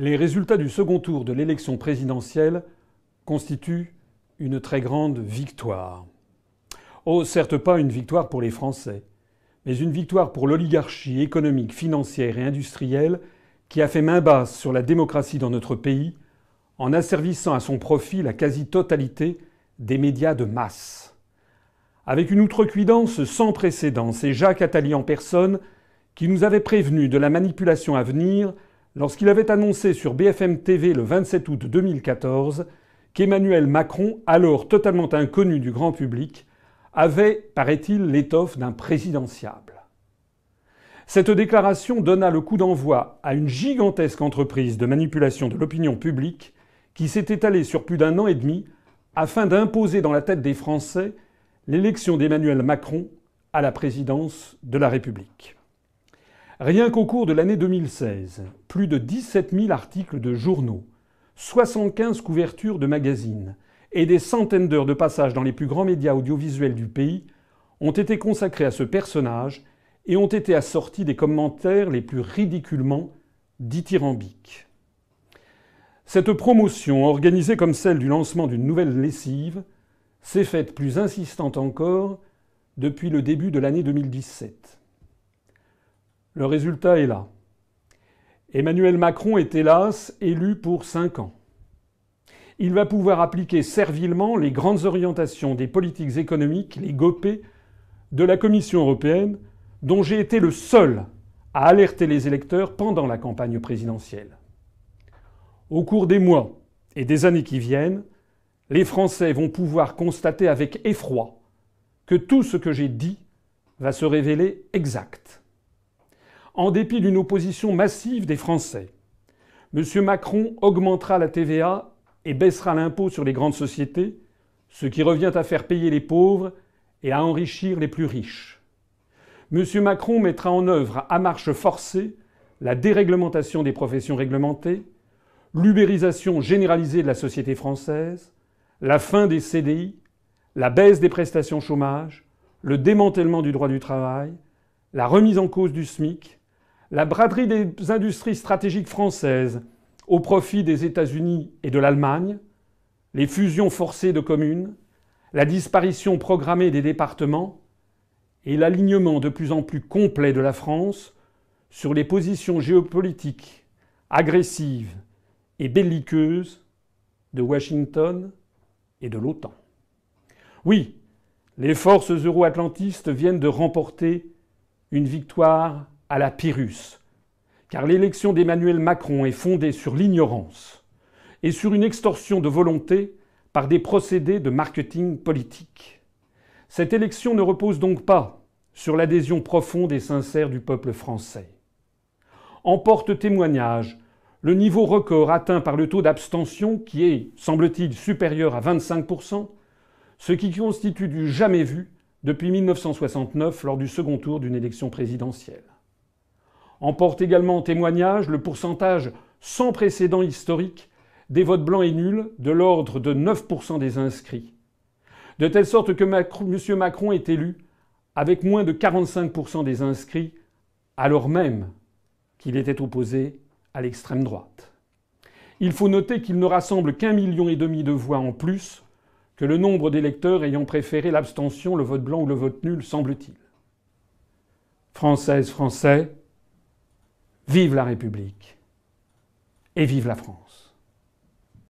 Les résultats du second tour de l'élection présidentielle constituent une très grande victoire. Oh, certes pas une victoire pour les Français, mais une victoire pour l'oligarchie économique, financière et industrielle qui a fait main basse sur la démocratie dans notre pays en asservissant à son profit la quasi-totalité des médias de masse. Avec une outrecuidance sans précédent, c'est Jacques Attali en personne qui nous avait prévenus de la manipulation à venir lorsqu'il avait annoncé sur BFM TV le 27 août 2014 qu'Emmanuel Macron, alors totalement inconnu du grand public, avait, paraît-il, l'étoffe d'un présidentiable. Cette déclaration donna le coup d'envoi à une gigantesque entreprise de manipulation de l'opinion publique qui s'est étalée sur plus d'1 an et demi afin d'imposer dans la tête des Français l'élection d'Emmanuel Macron à la présidence de la République. Rien qu'au cours de l'année 2016, plus de 17 000 articles de journaux, 75 couvertures de magazines et des centaines d'heures de passage dans les plus grands médias audiovisuels du pays ont été consacrés à ce personnage et ont été assortis des commentaires les plus ridiculement dithyrambiques. Cette promotion, organisée comme celle du lancement d'une nouvelle lessive, s'est faite plus insistante encore depuis le début de l'année 2017. Le résultat est là. Emmanuel Macron est hélas élu pour 5 ans. Il va pouvoir appliquer servilement les grandes orientations des politiques économiques, les GOPÉ, de la Commission européenne, dont j'ai été le seul à alerter les électeurs pendant la campagne présidentielle. Au cours des mois et des années qui viennent, les Français vont pouvoir constater avec effroi que tout ce que j'ai dit va se révéler exact. En dépit d'une opposition massive des Français, M. Macron augmentera la TVA et baissera l'impôt sur les grandes sociétés, ce qui revient à faire payer les pauvres et à enrichir les plus riches. M. Macron mettra en œuvre à marche forcée la déréglementation des professions réglementées, l'ubérisation généralisée de la société française, la fin des CDI, la baisse des prestations chômage, le démantèlement du droit du travail, la remise en cause du SMIC, la braderie des industries stratégiques françaises au profit des États-Unis et de l'Allemagne, les fusions forcées de communes, la disparition programmée des départements et l'alignement de plus en plus complet de la France sur les positions géopolitiques agressives et belliqueuses de Washington et de l'OTAN. Oui, les forces euro-atlantistes viennent de remporter une victoire à la Pyrrhus, car l'élection d'Emmanuel Macron est fondée sur l'ignorance et sur une extorsion de volonté par des procédés de marketing politique. Cette élection ne repose donc pas sur l'adhésion profonde et sincère du peuple français. En porte témoignage le niveau record atteint par le taux d'abstention qui est, semble-t-il, supérieur à 25%, ce qui constitue du jamais vu depuis 1969 lors du second tour d'une élection présidentielle. En porte également témoignage le pourcentage sans précédent historique des votes blancs et nuls de l'ordre de 9% des inscrits. De telle sorte que M. Macron est élu avec moins de 45% des inscrits, alors même qu'il était opposé à l'extrême droite. Il faut noter qu'il ne rassemble qu'1,5 million de voix en plus que le nombre d'électeurs ayant préféré l'abstention, le vote blanc ou le vote nul, semble-t-il. Françaises, Français, vive la République et vive la France.